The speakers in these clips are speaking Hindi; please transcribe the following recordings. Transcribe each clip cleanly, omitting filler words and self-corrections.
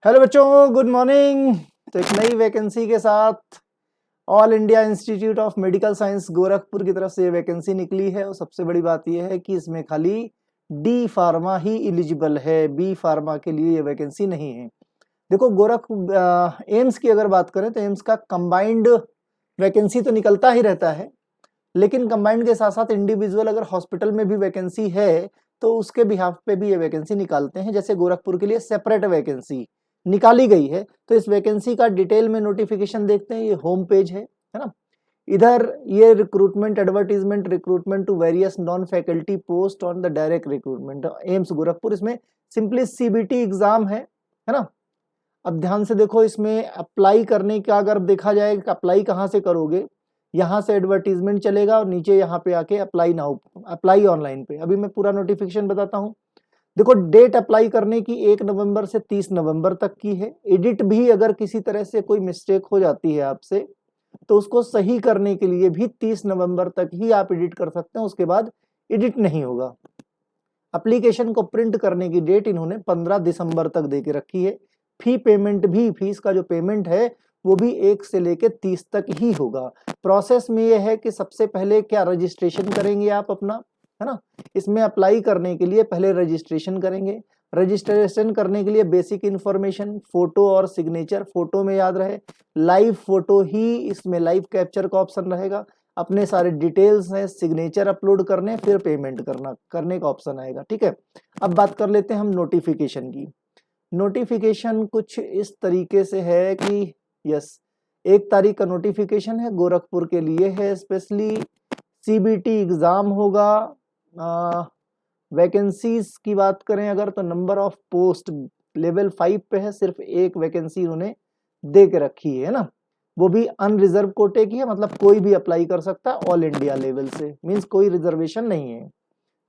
हेलो बच्चों, गुड मॉर्निंग। तो एक नई वैकेंसी के साथ all India institute of medical science Gorakhpur की तरफ से ये वैकेंसी निकली है। और सबसे बड़ी बात यह है कि इसमें खाली डी फार्मा ही एलिजिबल है, बी फार्मा के लिए ये वैकेंसी नहीं है। देखो एम्स की अगर बात करें तो एम्स का कंबाइंड वैकेंसी तो निकलता ही रहता है, लेकिन कंबाइंड के साथ साथ इंडिविजुअल अगर हॉस्पिटल में भी वैकेंसी है तो उसके बिहाफ पे भी ये वैकेंसी निकालते हैं। जैसे गोरखपुर के लिए सेपरेट वैकेंसी निकाली गई है, तो इस वैकेंसी का डिटेल में नोटिफिकेशन देखते हैं। ये होम पेज है ना। इधर ये recruitment advertisement, recruitment to various non faculty post on the direct recruitment AIIMS Gorakhpur. इसमें सिंपली सीबीटी एग्जाम है ना। अब ध्यान से देखो, इसमें अप्लाई करने का अगर देखा जाए अप्लाई कहाँ से करोगे, यहाँ से एडवर्टीजमेंट चलेगा और नीचे यहाँ पे आके अप्लाई नाउ, अप्लाई ऑनलाइन पे। अभी मैं पूरा नोटिफिकेशन बताता हूँ। देखो, डेट अप्लाई करने की 1 नवंबर से 30 नवंबर तक की है। एडिट भी अगर किसी तरह से कोई मिस्टेक हो जाती है आपसे तो उसको सही करने के लिए भी 30 नवंबर तक ही आप एडिट कर सकते हैं, उसके बाद एडिट नहीं होगा। एप्लीकेशन को प्रिंट करने की डेट इन्होंने 15 दिसंबर तक दे के रखी है। फी पेमेंट भी, फीस का जो पेमेंट है वो भी 1 से लेके 30 तक ही होगा। प्रोसेस में ये है कि सबसे पहले क्या रजिस्ट्रेशन करेंगे आप अपना, है ना। इसमें अप्लाई करने के लिए पहले रजिस्ट्रेशन करेंगे। रजिस्ट्रेशन करने के लिए बेसिक इंफॉर्मेशन, फोटो और सिग्नेचर। फोटो में याद रहे लाइव फोटो ही, इसमें लाइव कैप्चर का ऑप्शन रहेगा। अपने सारे डिटेल्स हैं, सिग्नेचर अपलोड करने, फिर पेमेंट करने का ऑप्शन आएगा। ठीक है, अब बात कर लेते हैं हम नोटिफिकेशन की। नोटिफिकेशन कुछ इस तरीके से है कि यस, 1 तारीख का नोटिफिकेशन है, गोरखपुर के लिए है स्पेशली। सीबीटी एग्जाम होगा। वैकेंसीज की बात करें अगर तो नंबर ऑफ पोस्ट लेवल 5 पे है, सिर्फ 1 वैकेंसी उन्होंने दे के रखी है ना। वो भी अनरिजर्व कोटे की है, मतलब कोई भी अप्लाई कर सकता है ऑल इंडिया लेवल से, मींस कोई रिजर्वेशन नहीं है।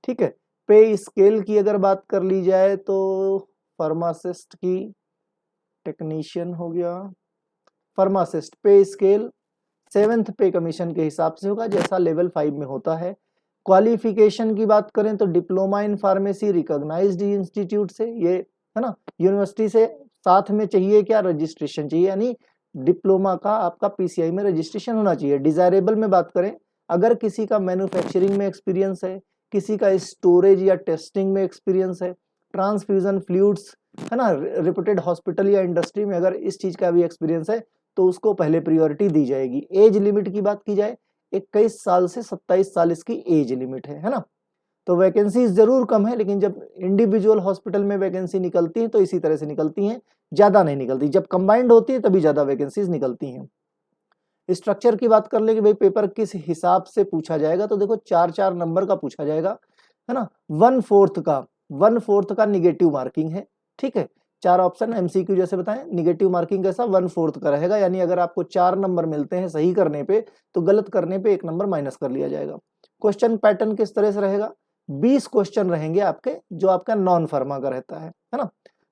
ठीक है, पे स्केल की अगर बात कर ली जाए तो फार्मासिस्ट की, टेक्नीशियन हो गया, फार्मासिस्ट पे स्केल 7th पे कमीशन के हिसाब से होगा, जैसा लेवल 5 में होता है। क्वालिफिकेशन की बात करें तो diploma in pharmacy recognised institute से, ये है ना, यूनिवर्सिटी से। साथ में चाहिए क्या, रजिस्ट्रेशन चाहिए, यानी डिप्लोमा का आपका पीसीआई में रजिस्ट्रेशन होना चाहिए। डिजायरेबल में बात करें, अगर किसी का मैन्युफैक्चरिंग में एक्सपीरियंस है, किसी का स्टोरेज या टेस्टिंग में एक्सपीरियंस है, ट्रांसफ्यूजन फ्लूइड्स, है ना, रिप्यूटेड हॉस्पिटल या इंडस्ट्री में अगर इस चीज का भी एक्सपीरियंस है तो उसको पहले प्रायोरिटी दी जाएगी। एज लिमिट की बात की जाए, 21 साल से 27 साल इसकी एज लिमिट है ना। तो वैकेंसी जरूर कम है, लेकिन जब इंडिविजुअल हॉस्पिटल में वैकेंसी निकलती है तो इसी तरह से निकलती हैं, ज्यादा नहीं निकलती। जब कंबाइंड होती है तभी ज्यादा वैकेंसीज निकलती हैं। स्ट्रक्चर की बात कर ले कि भाई पेपर किस हिसाब से पूछा जाएगा, तो देखो 4-4 नंबर का पूछा जाएगा, है ना। 1/4 का निगेटिव मार्किंग है। ठीक है, 4 ऑप्शन एमसीक्यू जैसे बताएं। निगेटिव मार्किंग कैसा, 1/4 का रहेगा, यानी अगर आपको 4 नंबर मिलते हैं सही करने पे तो गलत करने पे 1 नंबर माइनस कर लिया जाएगा। क्वेश्चन पैटर्न किस तरह से रहेगा, 20 क्वेश्चन रहेंगे आपके, जो आपका नॉन फार्मा का रहता है ना।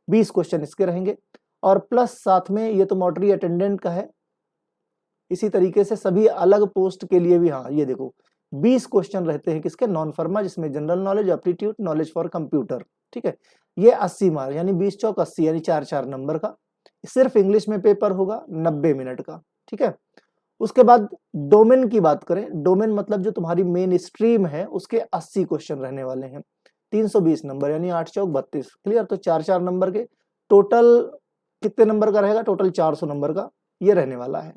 20 क्वेश्चन इसके रहेंगे, और प्लस साथ में ये तो मॉटरी अटेंडेंट का है। इसी तरीके से सभी अलग पोस्ट के लिए भी, हाँ ये देखो 20 क्वेश्चन रहते हैं किसके, नॉन फार्मा, जिसमें general knowledge, aptitude, knowledge for computer. ठीक है, ये 80 मार्क, यानी 20 चौक 80, यानी 4-4 नंबर का। सिर्फ इंग्लिश में पेपर होगा 90 मिनट का। ठीक है, उसके बाद डोमेन की बात करें, डोमेन मतलब जो तुम्हारी मेन स्ट्रीम है उसके 80 क्वेश्चन रहने वाले हैं, 320 नंबर, यानी 8 चौक 32। क्लियर, तो 4-4 नंबर के टोटल कितने नंबर का रहेगा, टोटल 400 नंबर का ये रहने वाला है।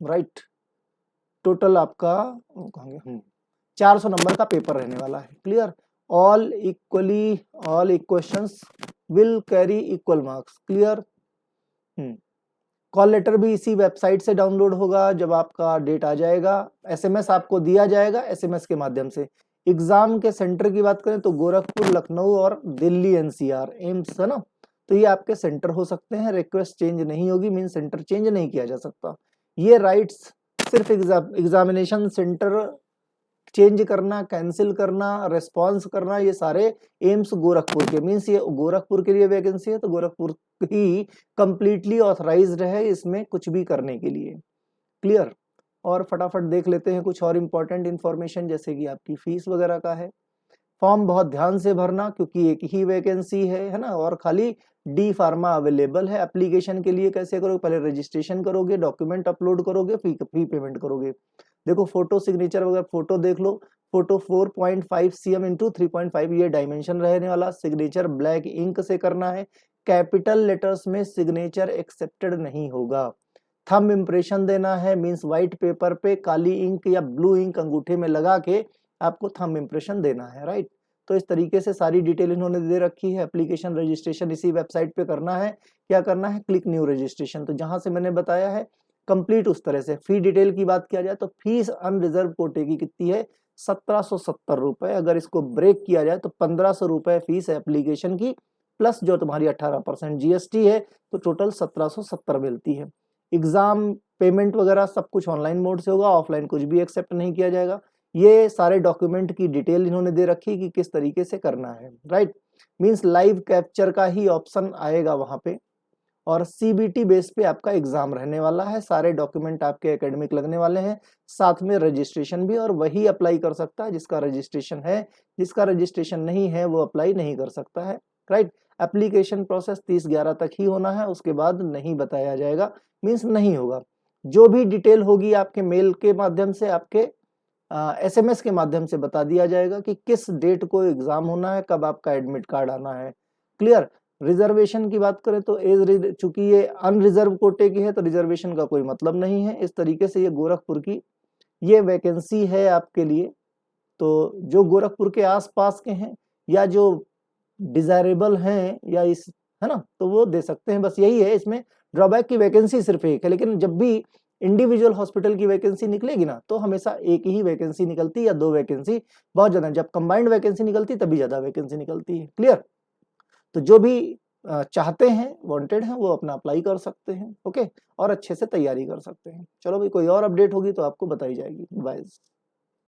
राइट, टोटल आपका 400 नंबर का पेपर रहने वाला है। Clear, all equations will carry equal marks. Clear, call letter भी इसी वेबसाइट से डाउनलोड होगा जब आपका डेट आ जाएगा। एसएमएस आपको दिया जाएगा, एसएमएस के माध्यम से। एग्जाम के सेंटर की बात करें तो गोरखपुर, लखनऊ और दिल्ली एनसीआर एम्स है ना, तो ये आपके सेंटर हो सकते हैं। रिक्वेस्ट चेंज नहीं होगी, मीन सेंटर चेंज नहीं किया जा सकता। ये राइट्स सिर्फ एग्जामिनेशन सेंटर चेंज करना, कैंसिल करना, रेस्पॉन्स करना, ये सारे एम्स गोरखपुर के, मीन्स ये गोरखपुर के लिए वैकेंसी है तो गोरखपुर ही कंप्लीटली ऑथराइज्ड है इसमें कुछ भी करने के लिए। क्लियर, और फटाफट देख लेते हैं कुछ और इम्पोर्टेंट इन्फॉर्मेशन, जैसे कि आपकी फीस वगैरह का है। फॉर्म बहुत ध्यान से भरना क्योंकि एक ही वैकेंसी है ना, और खाली डी फार्मा अवेलेबल है। एप्लीकेशन के लिए कैसे करोगे, पहले रजिस्ट्रेशन करोगे, डॉक्यूमेंट अपलोड करोगे, फी पेमेंट करोगे। देखो फोटो सिग्नेचर वगैरह फोटो देख लो, फोटो 4.5 cm इंटू 3.5 ये डायमेंशन रहने वाला। सिग्नेचर ब्लैक इंक से करना है, कैपिटल लेटर्स में सिग्नेचर एक्सेप्टेड नहीं होगा। थंब इम्प्रेशन देना है, मींस व्हाइट पेपर पे काली इंक या ब्लू इंक अंगूठे में लगा के आपको थंब इम्प्रेशन देना है, राइट। तो इस तरीके से सारी डिटेल इन्होंने दे रखी है। एप्लीकेशन रजिस्ट्रेशन इसी वेबसाइट पे करना है। क्या करना है, क्लिक न्यू रजिस्ट्रेशन। तो जहां से मैंने बताया है कंप्लीट उस तरह से। फी डिटेल की बात किया जाए तो फीस अनरिजर्व कोटे की कितनी है, 1770 रुपए। अगर इसको ब्रेक किया जाए तो 1500 रुपए फीस है एप्लीकेशन की, प्लस जो तुम्हारी 18% जीएसटी है, तो टोटल 1770 मिलती है। एग्जाम पेमेंट वगैरह सब कुछ ऑनलाइन मोड से होगा, ऑफलाइन कुछ भी एक्सेप्ट नहीं किया जाएगा। ये सारे डॉक्यूमेंट की डिटेल इन्होंने दे रखी कि किस तरीके से करना है, राइट। मींस लाइव कैप्चर का ही ऑप्शन आएगा वहां पे, और सीबीटी बेस पे आपका एग्जाम रहने वाला है। सारे डॉक्यूमेंट आपके एकेडमिक लगने वाले हैं, साथ में रजिस्ट्रेशन भी, और वही अप्लाई कर सकता है जिसका रजिस्ट्रेशन है। जिसका रजिस्ट्रेशन नहीं है वो अप्लाई नहीं कर सकता है, राइट। एप्लीकेशन प्रोसेस 30/11 तक ही होना है, उसके बाद नहीं बताया जाएगा, मींस नहीं होगा। जो भी डिटेल होगी आपके मेल के माध्यम से, आपके एसएमएस के माध्यम से बता दिया जाएगा कि किस डेट को एग्जाम होना है, कब आपका एडमिट कार्ड आना है। क्लियर। रिजर्वेशन की बात करें तो एज, चूंकि ये अनरिजर्व कोटे की है तो रिजर्वेशन का कोई मतलब नहीं है। इस तरीके से ये गोरखपुर की ये वैकेंसी है आपके लिए। तो जो गोरखपुर के आसपास के हैं या जो डिजायरेबल हैं या इस, है ना, तो वो दे सकते हैं। बस यही है इसमें ड्रॉबैक की वैकेंसी सिर्फ एक है, लेकिन जब भी इंडिविजुअल हॉस्पिटल की वैकेंसी निकलेगी ना तो हमेशा एक ही वैकेंसी निकलती है या दो वैकेंसी, बहुत ज्यादा। जब कंबाइंड वैकेंसी निकलती तभी ज्यादा वैकेंसी निकलती है। क्लियर। तो जो भी चाहते हैं, वांटेड हैं, वो अपना अप्लाई कर सकते हैं, ओके, और अच्छे से तैयारी कर सकते हैं। चलो भाई, कोई और अपडेट होगी तो आपको बताई जाएगी। बाय।